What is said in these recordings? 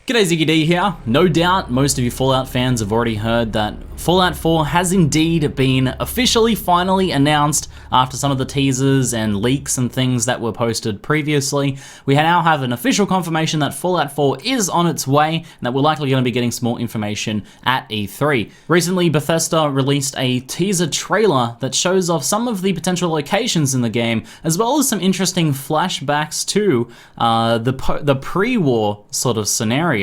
G'day, ZiggyD here. No doubt most of you Fallout fans have already heard that Fallout 4 has indeed been officially finally announced after some of the teasers and leaks and things that were posted previously. We now have an official confirmation that Fallout 4 is on its way and that we're likely going to be getting some more information at E3. Recently, Bethesda released a teaser trailer that shows off some of the potential locations in the game, as well as some interesting flashbacks to the pre-war sort of scenario.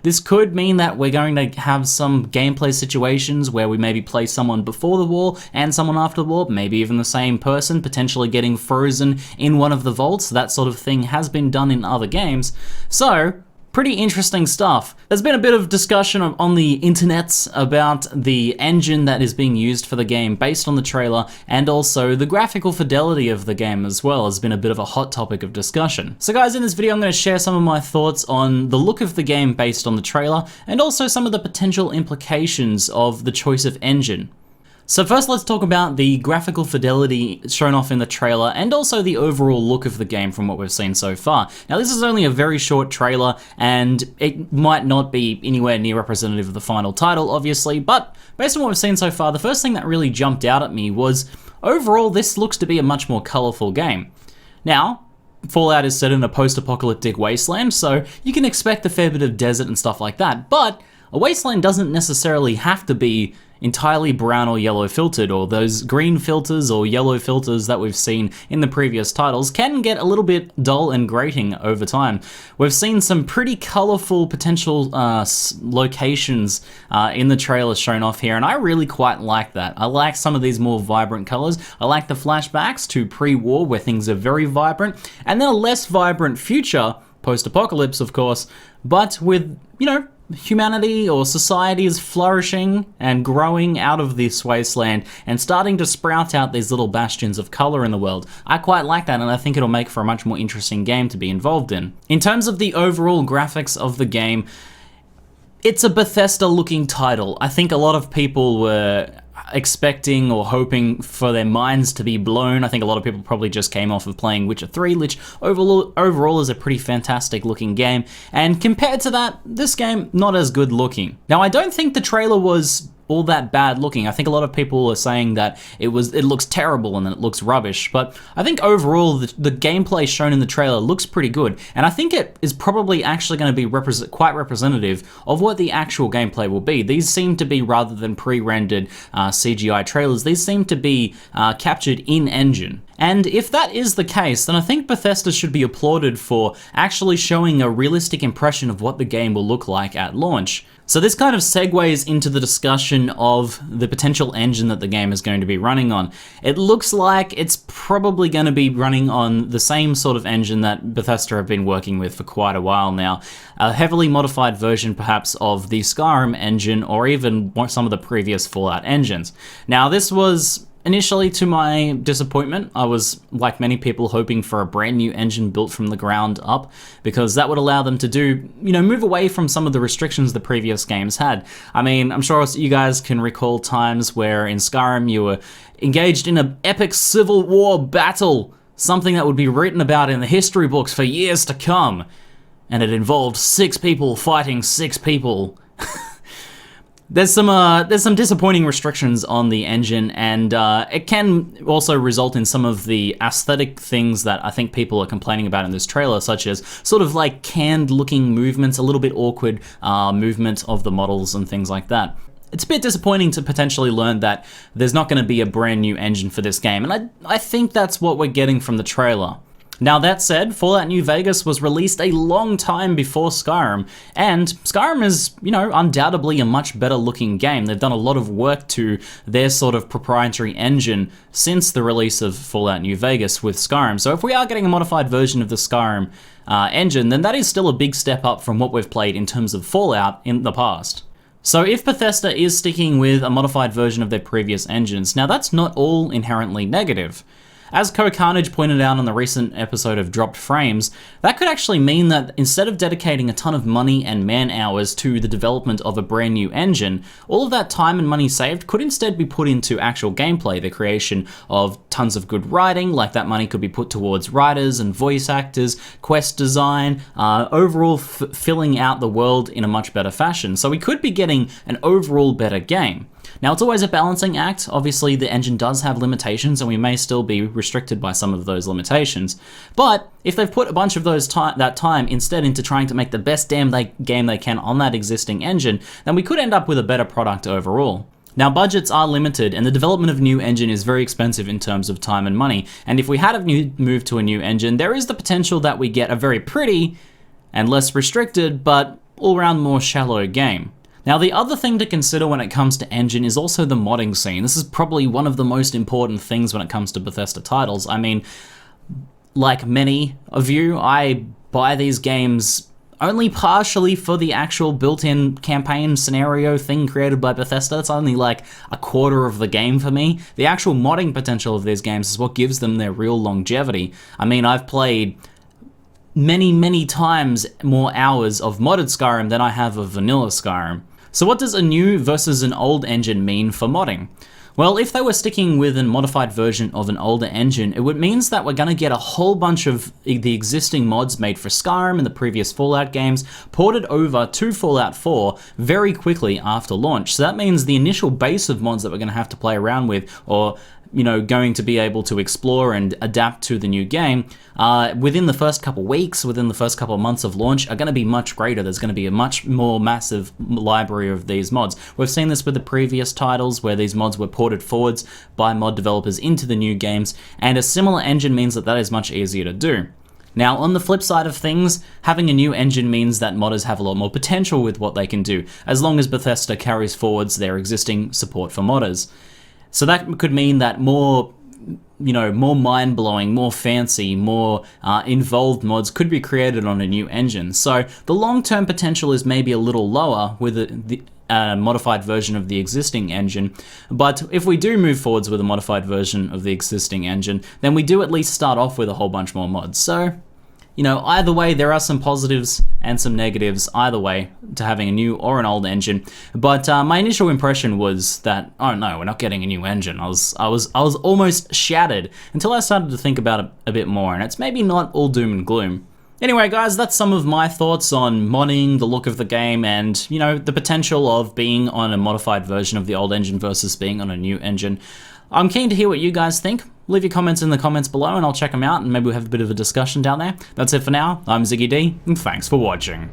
This could mean that we're going to have some gameplay situations where we maybe play someone before the war and someone after the war, maybe even the same person, potentially getting frozen in one of the vaults. That sort of thing has been done in other games. So, pretty interesting stuff. There's been a bit of discussion on the internets about the engine that is being used for the game based on the trailer, and also the graphical fidelity of the game as well has been a bit of a hot topic of discussion. So guys, in this video I'm going to share some of my thoughts on the look of the game based on the trailer, and also some of the potential implications of the choice of engine. So first, let's talk about the graphical fidelity shown off in the trailer and also the overall look of the game from what we've seen so far. Now, this is only a very short trailer and it might not be anywhere near representative of the final title, obviously, but based on what we've seen so far, the first thing that really jumped out at me was overall this looks to be a much more colorful game. Now, Fallout is set in a post-apocalyptic wasteland, so you can expect a fair bit of desert and stuff like that, but a wasteland doesn't necessarily have to be entirely brown or yellow filtered, or those green filters or yellow filters that we've seen in the previous titles can get a little bit dull and grating over time. We've seen some pretty colorful potential locations in the trailer shown off here, and I really quite like that. I like some of these more vibrant colors. I like the flashbacks to pre-war where things are very vibrant, and then a less vibrant future, post-apocalypse of course, but with, you know, humanity or society is flourishing and growing out of this wasteland and starting to sprout out these little bastions of color in the world. I quite like that, and I think it'll make for a much more interesting game to be involved in. In terms of the overall graphics of the game, it's a Bethesda looking title. I think a lot of people were expecting or hoping for their minds to be blown. I think a lot of people probably just came off of playing Witcher 3, which overall is a pretty fantastic looking game, and compared to that, this game not as good looking. Now, I don't think the trailer was all that bad looking. I think a lot of people are saying that it looks terrible and that it looks rubbish, but I think overall the gameplay shown in the trailer looks pretty good, and I think it is probably actually going to be quite representative of what the actual gameplay will be. These seem to be, rather than pre-rendered CGI trailers, these seem to be captured in-engine. And if that is the case, then I think Bethesda should be applauded for actually showing a realistic impression of what the game will look like at launch. So this kind of segues into the discussion of the potential engine that the game is going to be running on. It looks like it's probably going to be running on the same sort of engine that Bethesda have been working with for quite a while now. A heavily modified version perhaps of the Skyrim engine, or even some of the previous Fallout engines. Now, this was initially, to my disappointment, I was, like many people, hoping for a brand new engine built from the ground up, because that would allow them to do, move away from some of the restrictions the previous games had. I mean, I'm sure you guys can recall times where in Skyrim you were engaged in an epic civil war battle, something that would be written about in the history books for years to come, and it involved 6 people fighting 6 people. There's some disappointing restrictions on the engine, and it can also result in some of the aesthetic things that I think people are complaining about in this trailer, such as sort of like canned-looking movements, a little bit awkward movement of the models and things like that. It's a bit disappointing to potentially learn that there's not going to be a brand new engine for this game, and I think that's what we're getting from the trailer. Now, that said, Fallout New Vegas was released a long time before Skyrim, and Skyrim is, undoubtedly a much better looking game. They've done a lot of work to their sort of proprietary engine since the release of Fallout New Vegas with Skyrim. So if we are getting a modified version of the Skyrim engine, then that is still a big step up from what we've played in terms of Fallout in the past. So if Bethesda is sticking with a modified version of their previous engines, now that's not all inherently negative. As Co-Carnage pointed out on the recent episode of Dropped Frames, that could actually mean that instead of dedicating a ton of money and man-hours to the development of a brand new engine, all of that time and money saved could instead be put into actual gameplay, the creation of tons of good writing, like that money could be put towards writers and voice actors, quest design, overall filling out the world in a much better fashion. So we could be getting an overall better game. Now, it's always a balancing act. Obviously, the engine does have limitations, and we may still be restricted by some of those limitations. But if they've put a bunch of that time instead into trying to make the best damn game they can on that existing engine, then we could end up with a better product overall. Now, budgets are limited, and the development of a new engine is very expensive in terms of time and money. And if we had moved to a new engine, there is the potential that we get a very pretty and less restricted, but all-around more shallow game. Now, the other thing to consider when it comes to engine is also the modding scene. This is probably one of the most important things when it comes to Bethesda titles. I mean, like many of you, I buy these games only partially for the actual built-in campaign scenario thing created by Bethesda. It's only like a quarter of the game for me. The actual modding potential of these games is what gives them their real longevity. I mean, I've played many times more hours of modded Skyrim than I have of vanilla Skyrim. So what does a new versus an old engine mean for modding? Well, if they were sticking with a modified version of an older engine, it means that we're going to get a whole bunch of the existing mods made for Skyrim and the previous Fallout games ported over to Fallout 4 very quickly after launch. So that means the initial base of mods that we're going to have to play around with, or going to be able to explore and adapt to the new game within the first couple weeks, within the first couple of months of launch, are going to be much greater. There's going to be a much more massive library of these mods. We've seen this with the previous titles where these mods were ported forwards by mod developers into the new games, and a similar engine means that is much easier to do. Now, on the flip side of things, having a new engine means that modders have a lot more potential with what they can do, as long as Bethesda carries forwards their existing support for modders. So that could mean that more mind-blowing, more fancy, more involved mods could be created on a new engine. So the long-term potential is maybe a little lower with the modified version of the existing engine, but if we do move forwards with a modified version of the existing engine, then we do at least start off with a whole bunch more mods. So, either way, there are some positives and some negatives either way to having a new or an old engine. But my initial impression was that, oh no, we're not getting a new engine. I was almost shattered until I started to think about it a bit more, and it's maybe not all doom and gloom. Anyway, guys, that's some of my thoughts on modding, the look of the game, and, the potential of being on a modified version of the old engine versus being on a new engine. I'm keen to hear what you guys think. Leave your comments in the comments below and I'll check them out and maybe we'll have a bit of a discussion down there. That's it for now. I'm ZiggyD, and thanks for watching.